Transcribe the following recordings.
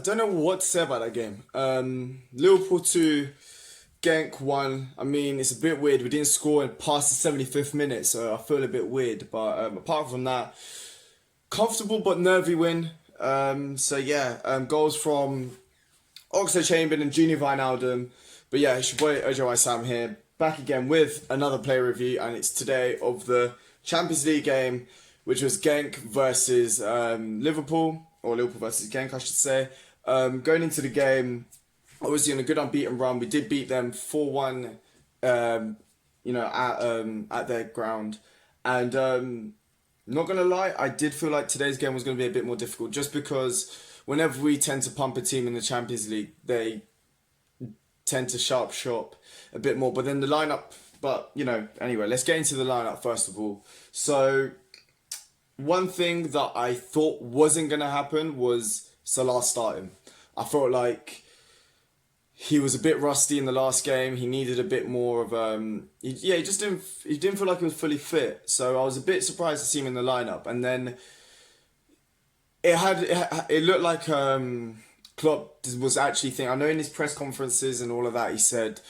don't know what to say about that game. Liverpool 2, Genk 1. I mean, it's a bit weird. We didn't score past the 75th minute, so I feel a bit weird. But apart from that, comfortable but nervy win. Goals from Oxlade-Chamberlain and Junior Wijnaldum. But yeah, it's your boy Ojo Sam here, back again with another player review, and it's today of the Champions League game, which was Genk versus Liverpool, or Liverpool versus Genk, I should say. Going into the game, obviously on a good unbeaten run, we did beat them 4-1, at their ground, and not gonna lie, I did feel like today's game was gonna be a bit more difficult, just because whenever we tend to pump a team in the Champions League, they tend to sharp shop a bit more. But then the lineup, anyway, let's get into the lineup first of all. So one thing that I thought wasn't going to happen was Salah starting. I felt like he was a bit rusty in the last game. He needed a bit more of he didn't feel like he was fully fit. So I was a bit surprised to see him in the lineup. And then it looked like Klopp was actually thinking. I know in his press conferences and all of that, he said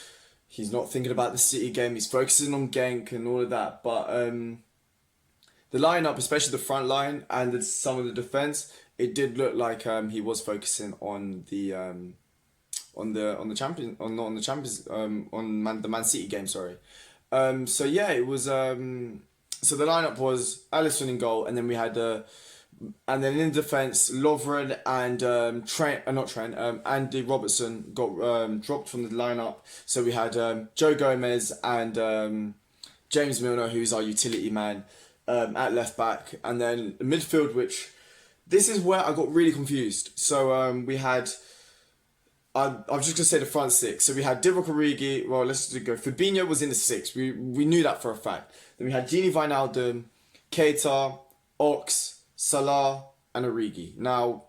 he's not thinking about the City game. He's focusing on Genk and all of that. But the lineup, especially the front line and some of the defense, it did look like he was focusing on the Man City game. Sorry. It was. So the lineup was Alisson in goal, and then we had and then in defence, Lovren and Andy Robertson got dropped from the lineup. So we had Joe Gomez and James Milner, who's our utility man, at left back, and then the midfield, which this is where I got really confused. So we had. I'm just gonna say the front six. So we had Divock Origi. Well, let's just go. Fabinho was in the six. We knew that for a fact. Then we had Gini Wijnaldum, Keita, Ox, Salah, and Origi. Now,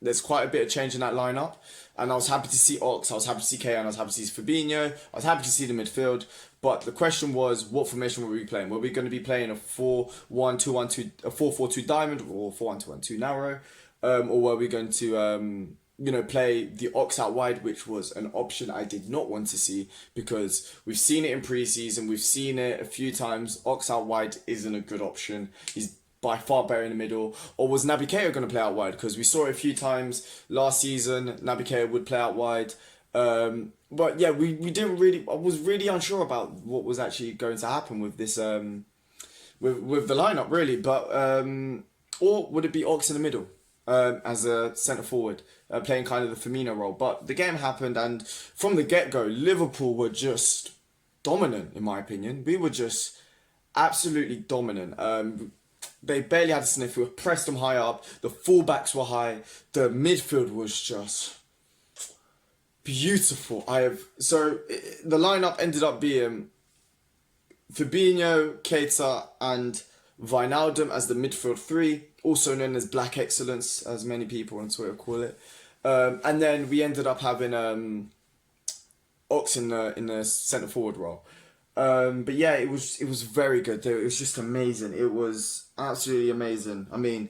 there's quite a bit of change in that lineup, and I was happy to see Ox. I was happy to see Keita, and I was happy to see Fabinho. I was happy to see the midfield. But the question was, what formation were we playing? Were we going to be playing a 4-1-2-1-2, a 4-4-2 diamond, or 4-1-2-1-2 narrow, or were we going to play the Ox out wide, which was an option I did not want to see, because we've seen it in pre-season, we've seen it a few times. Ox out wide isn't a good option. He's by far better in the middle. Or was Naby Keita going to play out wide? Because we saw it a few times last season. Naby Keita would play out wide. But yeah, we didn't really. I was really unsure about what was actually going to happen with this with the lineup, really. But or would it be Ox in the middle as a centre forward, playing kind of the Firmino role? But the game happened, and from the get-go, Liverpool were just dominant, in my opinion. We were just absolutely dominant. They barely had a sniff. We pressed them high up. The fullbacks were high. The midfield was just beautiful. The lineup ended up being Fabinho, Keita, and Wijnaldum as the midfield three, also known as Black Excellence, as many people on Twitter call it. And then we ended up having Ox in the centre forward role. But yeah, it was very good. It was just amazing. It was absolutely amazing. I mean,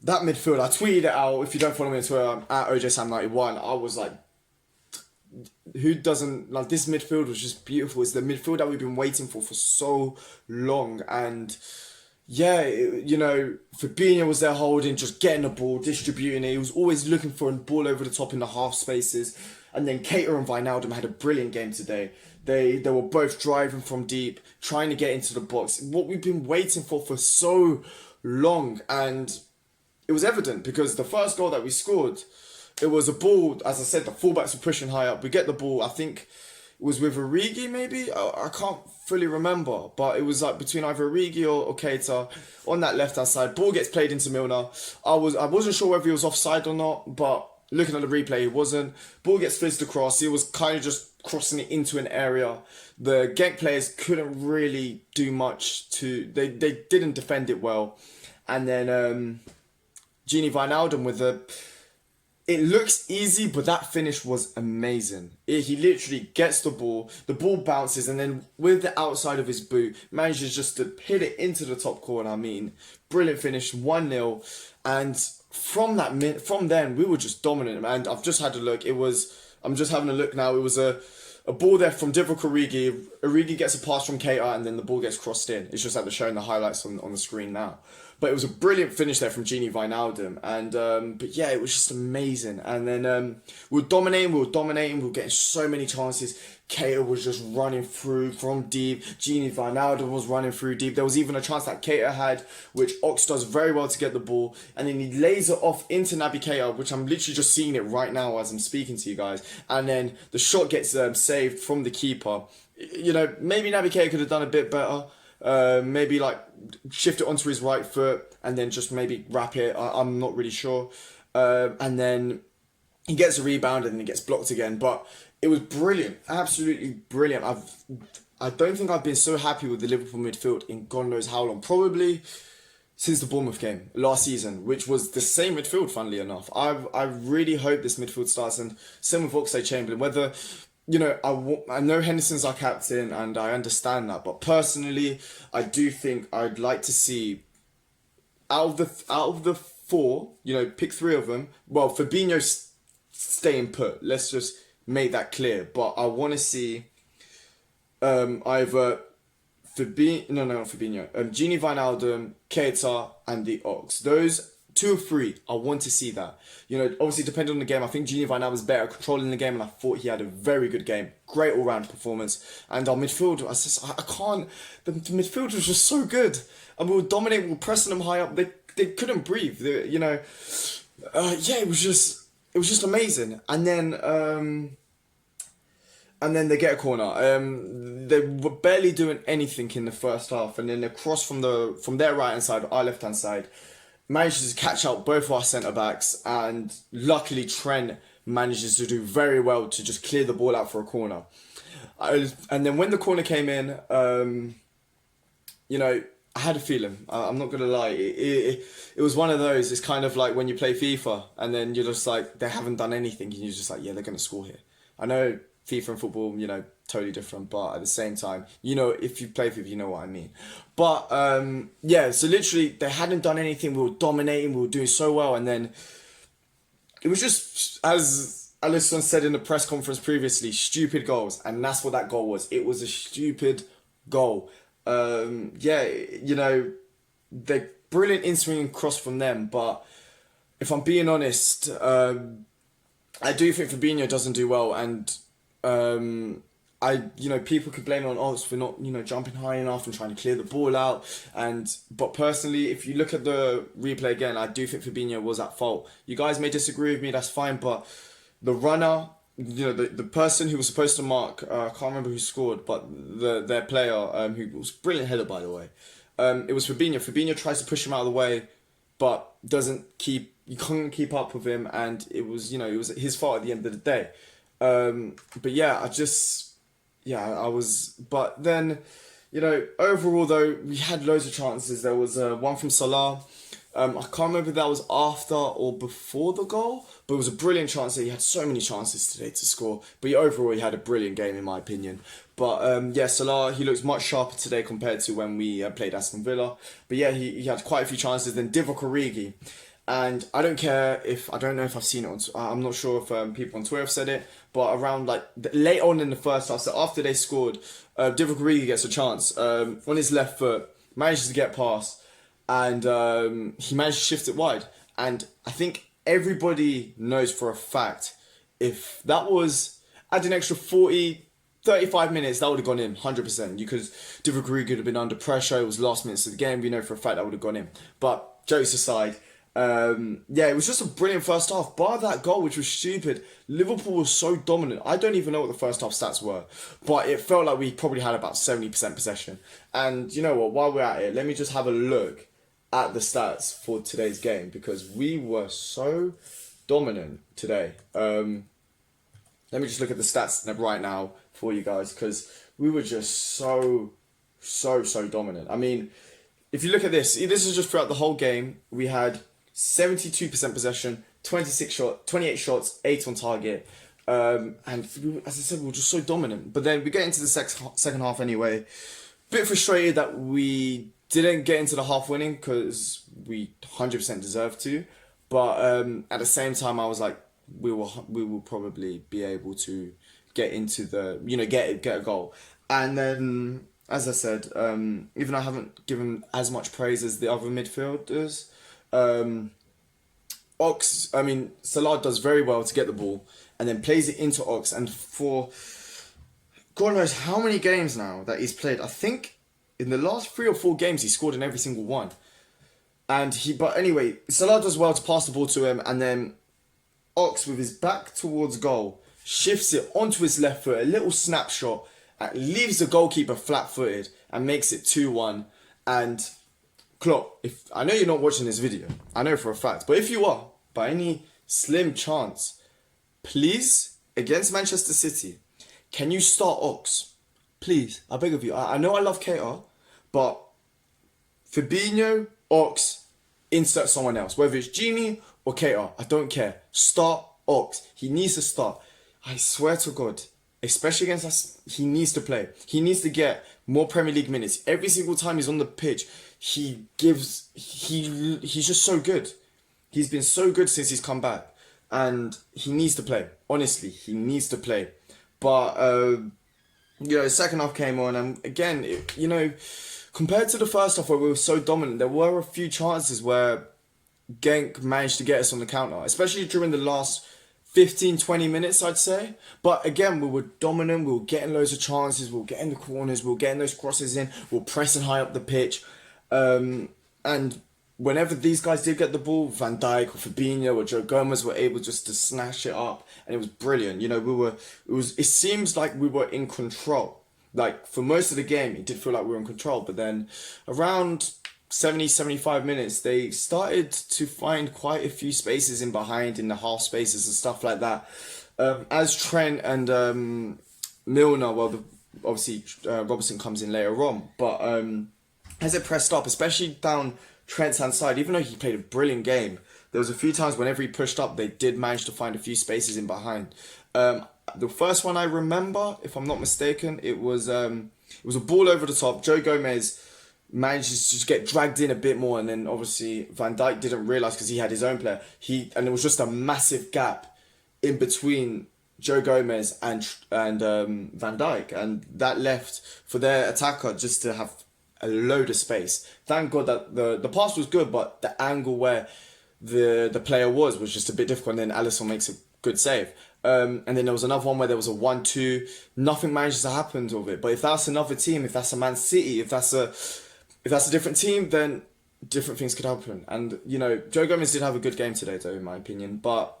that midfield, I tweeted it out. If you don't follow me on Twitter, I'm at OJSam91. I was like, who doesn't like this midfield? Was just beautiful. It's the midfield that we've been waiting for so long. And yeah, Fabinho was there holding, just getting the ball, distributing it. He was always looking for a ball over the top in the half spaces. And then Keita and Wijnaldum had a brilliant game today. They were both driving from deep, trying to get into the box. What we've been waiting for so long. And it was evident, because the first goal that we scored, it was a ball, as I said, the fullbacks were pushing high up. We get the ball, I think it was with Origi maybe? I can't fully remember. But it was like between either Origi or Keita on that left-hand side. Ball gets played into Milner. I wasn't sure whether he was offside or not, but looking at the replay, he wasn't. Ball gets fizzed across. He was kind of just crossing it into an area. The Genk players couldn't really do much they didn't defend it well. And then Gini Wijnaldum with it looks easy, but that finish was amazing. He literally gets the ball bounces, and then with the outside of his boot, manages just to hit it into the top corner. I mean, brilliant finish, 1-0. And from then we were just dominant, and I've just had a look. I'm just having a look now. It was a ball there from Divock Origi. Origi gets a pass from Keita, and then the ball gets crossed in. It's just like they're showing the highlights on the screen now. But it was a brilliant finish there from Gini Wijnaldum, and but yeah, it was just amazing. And then we were dominating, we were getting so many chances. Keita was just running through from deep. Gini Wijnaldum was running through deep. There was even a chance that Keita had, which Ox does very well to get the ball, and then he lays it off into Naby Keita, which I'm literally just seeing it right now as I'm speaking to you guys. And then the shot gets saved from the keeper. You know, maybe Naby Keita could have done a bit better. Maybe like shift it onto his right foot and then just maybe wrap it. I'm not really sure. And then he gets a rebound and then he gets blocked again. But it was brilliant, absolutely brilliant. I don't think I've been so happy with the Liverpool midfield in God knows how long. Probably since the Bournemouth game last season, which was the same midfield, funnily enough. I really hope this midfield starts, and same with Oxlade-Chamberlain. Whether, you know, I know Henderson's our captain and I understand that, but personally, I do think I'd like to see out of the four, you know, pick three of them. Well, Fabinho's staying put. Let's just make that clear. But I want to see either not Fabinho, Gini Wijnaldum, Keita, and the Ox. Those 2 or 3, I want to see that. You know, obviously depending on the game, I think Gini Wijnaldum was better at controlling the game, and I thought he had a very good game, great all-round performance. And our midfield, I can't. The midfield was just so good, and we were dominating, we were pressing them high up. They couldn't breathe. You know, yeah, it was just amazing. And then they get a corner. They were barely doing anything in the first half, and then the cross from their right hand side, our left hand side, manages to catch out both our centre backs, and luckily Trent manages to do very well to just clear the ball out for a corner. And then when the corner came in, you know, I had a feeling. I'm not gonna lie. It was one of those. It's kind of like when you play FIFA and then you're just like, they haven't done anything, and you're just like, yeah, they're gonna score here. I know FIFA and football, you know, totally different, but at the same time, you know, if you play FIFA, you know what I mean. But yeah, so literally they hadn't done anything. We were dominating. We were doing so well, and then it was just, as Alisson said in the press conference previously, stupid goals, and that's what that goal was. It was a stupid goal. Yeah, you know, the brilliant in-swinging cross from them, but if I'm being honest, I do think Fabinho doesn't do well, and you know, people could blame it on Ox for not, you know, jumping high enough and trying to clear the ball out. But personally, if you look at the replay again, I do think Fabinho was at fault. You guys may disagree with me, that's fine, but the runner, you know, the person who was supposed to mark, I can't remember who scored, but their player, who was a brilliant header, by the way, it was Fabinho. Fabinho tries to push him out of the way, but you couldn't keep up with him, and it was, you know, it was his fault at the end of the day. But yeah, but then, you know, overall though, we had loads of chances. There was one from Salah. I can't remember if that was after or before the goal, but it was a brilliant chance. He had so many chances today to score, but overall he had a brilliant game in my opinion. But yeah, Salah, he looks much sharper today compared to when we played Aston Villa. But yeah, he had quite a few chances. Then Divock Origi, and I don't know if I've seen it I'm not sure if people on Twitter have said it, but around like late on in the first half, so after they scored, Divock Origi gets a chance on his left foot, manages to get past, and he managed to shift it wide. And I think everybody knows for a fact, if that was add an extra 35 minutes, that would have gone in 100%. Because Divock Origi would have been under pressure. It was last minutes of the game. We know for a fact that would have gone in. But jokes aside, yeah, it was just a brilliant first half. Bar that goal, which was stupid, Liverpool was so dominant. I don't even know what the first half stats were, but it felt like we probably had about 70% possession. And you know what? While we're at it, let me just have a look at the stats for today's game, because we were so dominant today. Let me just look at the stats right now for you guys, because we were just so dominant. I mean, if you look at this is just throughout the whole game. We had 72% possession, 28 shots, 8 on target. And as I said, we were just so dominant. But then we get into the second half anyway. Bit frustrated that we didn't get into the half winning, because we 100% deserved to. But at the same time, I was like, we will probably be able to get into the, get a goal. And then, as I said, even I haven't given as much praise as the other midfielders. Um, Salah does very well to get the ball and then plays it into Ox. And for God knows how many games now that he's played, I think in the last 3 or 4 games he scored in every single one. But anyway, Salah does well to pass the ball to him, and then Ox with his back towards goal shifts it onto his left foot, a little snapshot, and leaves the goalkeeper flat-footed and makes it 2-1. And Klopp, if I know you're not watching this video, I know for a fact, but if you are, by any slim chance, please, against Manchester City, can you start Ox? Please, I beg of you. I know I love Keita, but Fabinho, Ox, insert someone else. Whether it's Genie or Keita, I don't care. Start Ox. He needs to start. I swear to God, especially against us, he needs to play. He needs to get more Premier League minutes. Every single time he's on the pitch, he's just so good. He's been so good since he's come back. And he needs to play. Honestly, he needs to play. But, the second half came on, and again, compared to the first half where we were so dominant, there were a few chances where Genk managed to get us on the counter, especially during the last 15-20 minutes, I'd say. But again, we were dominant, we were getting loads of chances, we were getting the corners, we were getting those crosses in, we were pressing high up the pitch. And whenever these guys did get the ball, Van Dijk or Fabinho or Joe Gomez were able just to snatch it up, and it was brilliant. It seems like we were in control. Like, for most of the game, it did feel like we were in control, but then around 70-75 minutes, they started to find quite a few spaces in behind, in the half spaces and stuff like that. As Trent and Milner, obviously Robertson comes in later on, but as it pressed up, especially down Trent's hand side, even though he played a brilliant game, there was a few times whenever he pushed up, they did manage to find a few spaces in behind. The first one I remember, if I'm not mistaken, it was a ball over the top. Joe Gomez manages to just get dragged in a bit more, and then obviously Van Dijk didn't realise because he had his own player. And there was just a massive gap in between Joe Gomez and Van Dijk, and that left for their attacker just to have a load of space. Thank God that the pass was good, but the angle where the player was just a bit difficult, and then Alisson makes a good save. And then there was another one where there was a 1-2. Nothing manages to happen with it. But if that's another team, if that's a Man City, if that's a different team, then different things could happen. And Joe Gomez did have a good game today, though, in my opinion. But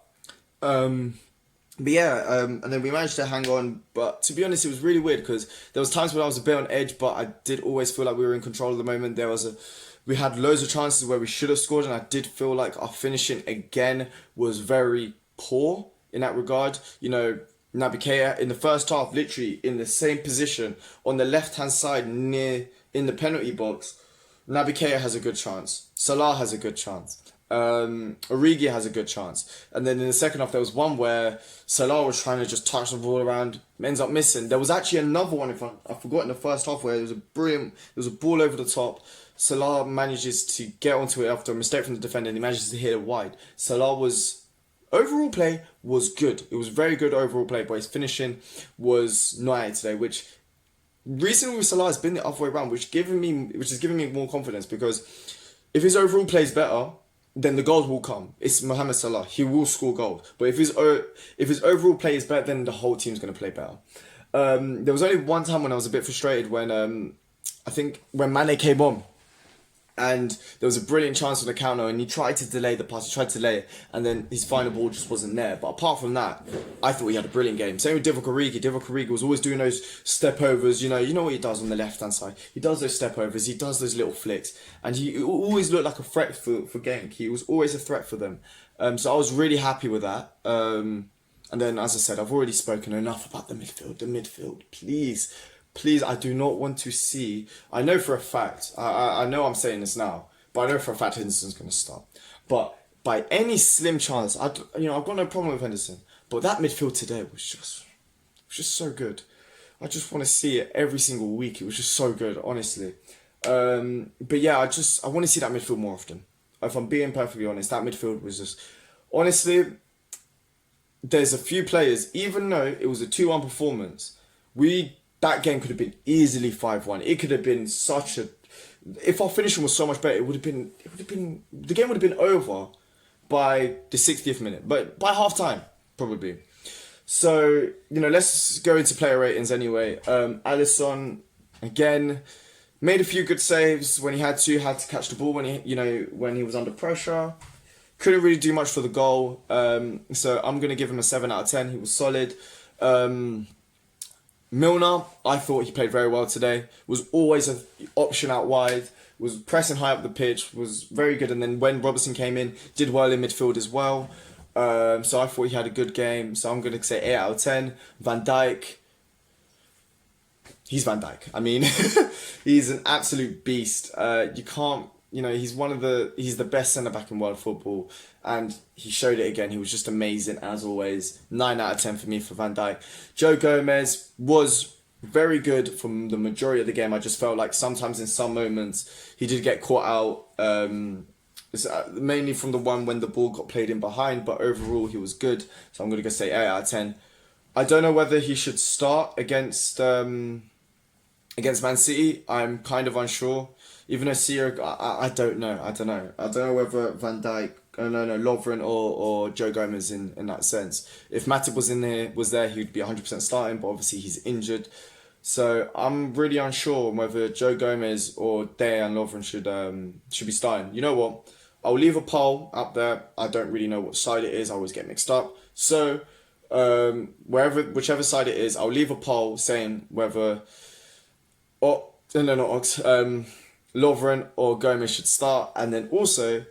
yeah, and then we managed to hang on. But to be honest, it was really weird because there was times when I was a bit on edge, but I did always feel like we were in control at the moment. We had loads of chances where we should have scored, and I did feel like our finishing again was very poor in that regard. Naby Keita in the first half, literally in the same position on the left-hand side near in the penalty box. Naby Keita has a good chance. Salah has a good chance. Origi has a good chance. And then in the second half, there was one where Salah was trying to just touch the ball around, ends up missing. There was actually another one, if I forgot, in the first half where there was a ball over the top. Salah manages to get onto it after a mistake from the defender, and he manages to hit it wide. Overall play was good. It was very good overall play, but his finishing was not at today, which recently with Salah has been the other way around, which is giving me more confidence, because if his overall play is better, then the goals will come. It's Mohamed Salah. He will score goals. But if his overall play is better, then the whole team's going to play better. There was only one time when I was a bit frustrated when I think when Mane came on, and there was a brilliant chance on the counter, and he tried to delay the pass, and then his final ball just wasn't there. But apart from that, I thought he had a brilliant game. Same with Divock Origi. Divock Origi was always doing those step overs. You know what he does on the left hand side. He does those step overs. He does those little flicks, and he always looked like a threat for Genk. He was always a threat for them. So I was really happy with that. And then, as I said, I've already spoken enough about the midfield. The midfield, please. Please, I do not want to see. I know for a fact. I know I'm saying this now, but I know for a fact Henderson's going to start. But by any slim chance, I've got no problem with Henderson. But that midfield today was just so good. I just want to see it every single week. It was just so good, honestly. But yeah, I want to see that midfield more often. if I'm being perfectly honest, that midfield was just honestly. There's a few players, even though it was a 2-1 performance, that game could have been easily 5-1. It could have been such a. If our finishing was so much better, the game would have been over by the 60th minute, but by half time probably. So let's go into player ratings anyway. Alisson again made a few good saves when he had to catch the ball when he was under pressure. Couldn't really do much for the goal. So I'm gonna give him a 7 out of 10. He was solid. Milner, I thought he played very well today. Was always an option out wide. Was pressing high up the pitch. Was very good. And then when Robertson came in, did well in midfield as well. So I thought he had a good game. So I'm going to say 8 out of 10. Van Dijk. He's Van Dijk. I mean, he's an absolute beast. You can't, he's the best centre-back in world football. And he showed it again. He was just amazing as always. 9 out of 10 for me for Van Dijk. Joe Gomez was very good from the majority of the game. I just felt like sometimes in some moments he did get caught out. Mainly from the one when the ball got played in behind. But overall he was good. So I'm going to go say 8 out of 10. I don't know whether he should start against Man City. I'm kind of unsure. Even though Sierra, I don't know. I don't know whether Van Dijk, Lovren or Joe Gomez in that sense. If Matip was there, he'd be 100% starting. But obviously he's injured, so I'm really unsure whether Joe Gomez or Dejan Lovren should be starting. You know what? I'll leave a poll up there. I don't really know what side it is. I always get mixed up. So whichever side it is, I'll leave a poll saying whether Lovren or Gomez should start. And then also,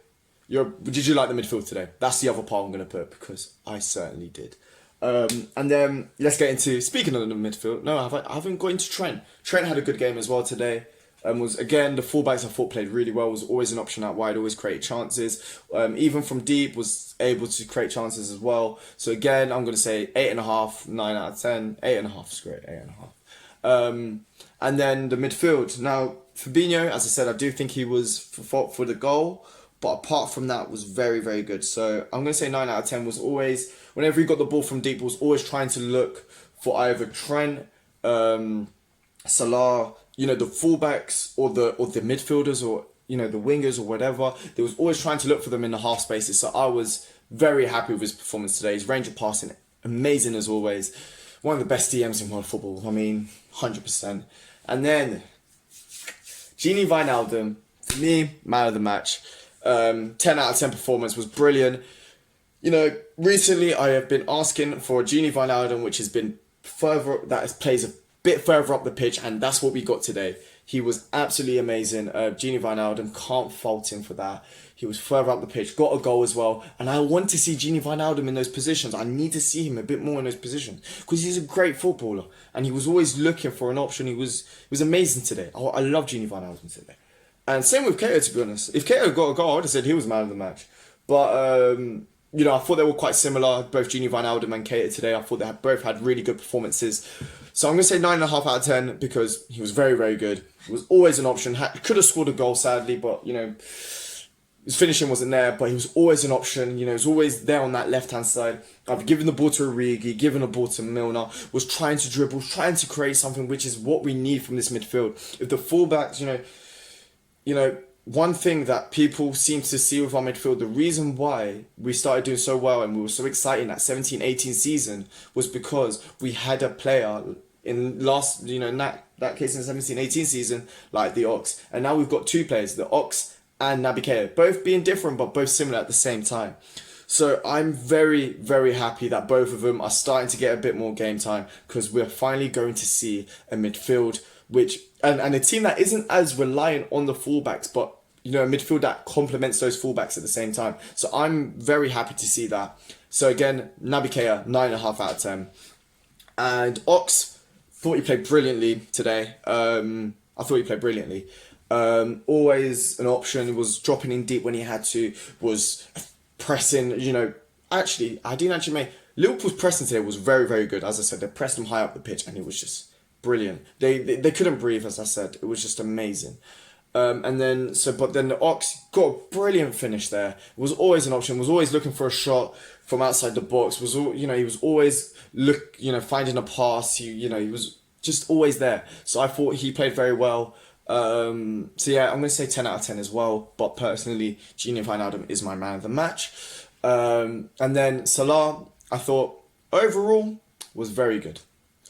did you like the midfield today? That's the other poll I'm going to put, because I certainly did. And then let's get into, speaking of the midfield, I haven't got into Trent. Trent had a good game as well today. Was again, the fullbacks I thought played really well, was always an option out wide, always created chances. Even from deep was able to create chances as well. So again, I'm going to say 8.5, 9 out of 10. 8.5 is great, 8.5. And then the midfield. Now, Fabinho, as I said, I do think he was for the goal, but apart from that, was very, very good. So I'm going to say 9 out of 10. Was always, whenever he got the ball from deep, was always trying to look for either Trent, Salah, the fullbacks or the midfielders or the wingers or whatever. They was always trying to look for them in the half spaces. So I was very happy with his performance today. His range of passing, amazing as always. One of the best DMs in world football. I mean, 100%. And then Gini Wijnaldum, for me, man of the match. 10 out of 10 performance, was brilliant. Recently I have been asking for Gini Wijnaldum, which has been plays a bit further up the pitch, and that's what we got today. He was absolutely amazing. Gini Wijnaldum, can't fault him for that. He was further up the pitch, got a goal as well, and I want to see Gini Wijnaldum in those positions. I need to see him a bit more in those positions, because he's a great footballer, and he was always looking for an option. He was amazing today. I love Gini Wijnaldum today. And same with Keita, to be honest. If Keita got a goal, I would have said he was man of the match. But, I thought they were quite similar, both Gini Wijnaldum and Keita today. I thought they both had really good performances. So I'm going to say 9.5 out of 10, because he was very, very good. He was always an option. Could have scored a goal, sadly, but, his finishing wasn't there, but he was always an option. He was always there on that left-hand side. I've given the ball to Origi, given the ball to Milner, was trying to dribble, trying to create something, which is what we need from this midfield. If the fullbacks, one thing that people seem to see with our midfield, the reason why we started doing so well and we were so excited in that 17-18 season was because we had a player in that case in the 17-18 season, like the Ox. And now we've got two players, the Ox and Naby Keita, both being different but both similar at the same time. So I'm very, very happy that both of them are starting to get a bit more game time, because we're finally going to see a midfield and a team that isn't as reliant on the fullbacks, but a midfield that complements those fullbacks at the same time. So I'm very happy to see that. So again, Naby Keita, 9.5 out of 10. And Ox, thought he played brilliantly today. Always an option, was dropping in deep when he had to, was pressing, Liverpool's pressing today was very, very good. As I said, they pressed him high up the pitch and it was just brilliant. They couldn't breathe, as I said. It was just amazing. And then but then the Ox got a brilliant finish there. It was always an option. Was always looking for a shot from outside the box. Was he was always finding a pass. He was just always there. So I thought he played very well. So yeah, I'm gonna say 10 out of 10 as well. But personally, Gini Wijnaldum is my man of the match. And then Salah, I thought overall was very good.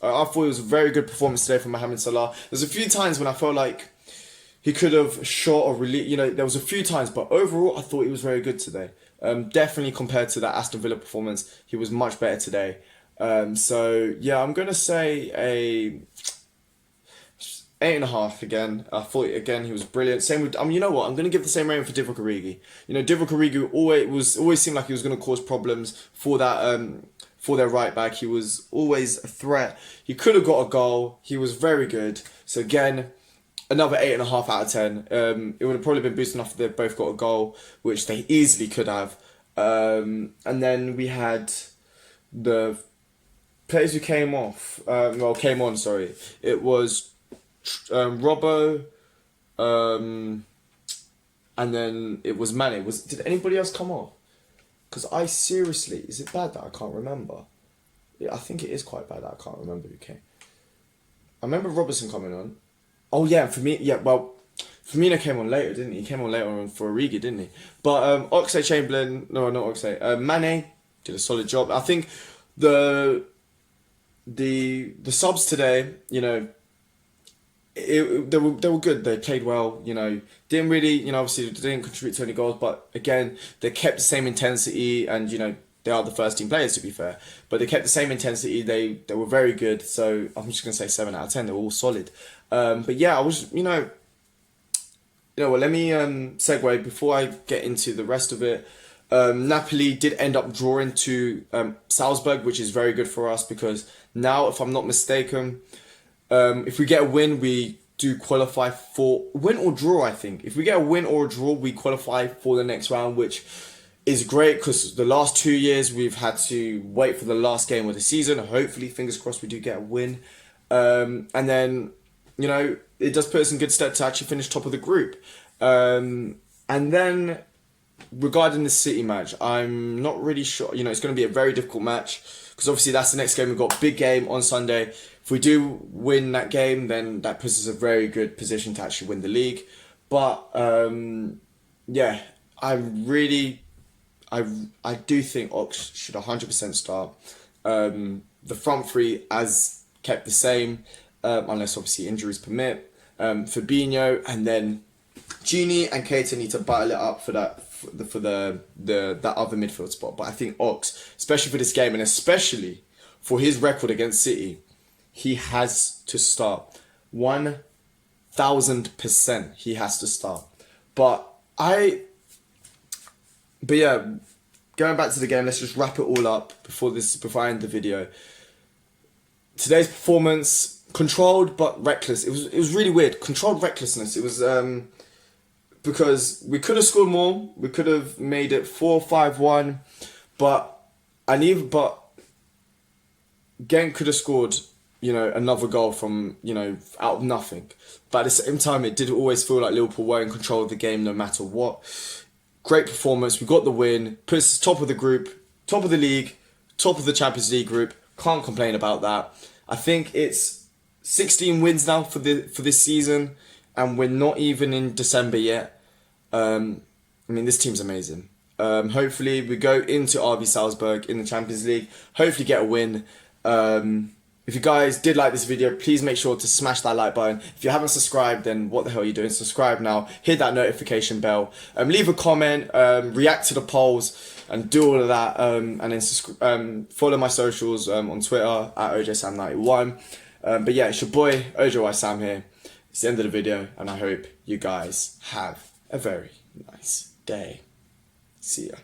I thought it was a very good performance today from Mohamed Salah. There's a few times when I felt like he could have shot or really, there was a few times, but overall I thought he was very good today. Definitely compared to that Aston Villa performance, he was much better today. So yeah, I'm gonna say a 8.5 again. I thought again he was brilliant. Same with you know what? I'm gonna give the same rating for Divock Origi. Divock Origi always seemed like he was gonna cause problems for that for their right back. He was always a threat. He could have got a goal. He was very good. So again, another 8.5 out of 10. It would have probably been boosted enough if they both got a goal, which they easily could have. And then we had the players who came on. Sorry, it was Robbo, and then it was Mane. Did anybody else come off? Because is it bad that I can't remember? Yeah, I think it is quite bad that I can't remember who came. I remember Robertson coming on. Oh yeah, Firmino came on later, didn't he? He came on later on for Origi, didn't he? But Mane did a solid job. I think the subs today, they were good. They played well. Didn't really, obviously they didn't contribute to any goals, but again they kept the same intensity, and they are the first team players, to be fair, but they kept the same intensity. They were very good. So I'm just gonna say 7 out of 10. They were all solid. But yeah, I was well, let me segue before I get into the rest of it. Napoli did end up drawing to Salzburg, which is very good for us because now, if I'm not mistaken, if we get a win, we do qualify for win or draw. I think if we get a win or a draw, we qualify for the next round, which is great because the last 2 years we've had to wait for the last game of the season. Hopefully, fingers crossed, we do get a win, and then it does put us in good stead to actually finish top of the group. And then regarding the City match, I'm not really sure. It's going to be a very difficult match because obviously that's the next game. We've got big game on Sunday. If we do win that game, then that puts us in a very good position to actually win the league. But yeah, I do think Ox should 100% start. The front three as kept the same, unless obviously injuries permit. Fabinho and then Gini and Keita need to battle it up for that that other midfield spot. But I think Ox, especially for this game and especially for his record against City, he has to start. 1000% he has to start. But yeah, going back to the game, let's just wrap it all up before I end the video. Today's performance, controlled but reckless. It was really weird. Controlled recklessness. It was because we could have scored more. We could have made it 4-5-1, but Genk could have scored, another goal from, out of nothing. But at the same time, it did always feel like Liverpool were in control of the game no matter what. Great performance. We got the win. Puts us top of the group, top of the league, top of the Champions League group. Can't complain about that. I think it's 16 wins now for this season, and we're not even in December yet. This team's amazing. Hopefully we go into RB Salzburg in the Champions League. Hopefully get a win. If you guys did like this video, please make sure to smash that like button. If you haven't subscribed, then what the hell are you doing? Subscribe now. Hit that notification bell. Leave a comment. React to the polls and do all of that. And then follow my socials on Twitter at OJSam91. But yeah, it's your boy OJY here. It's the end of the video, and I hope you guys have a very nice day. See ya.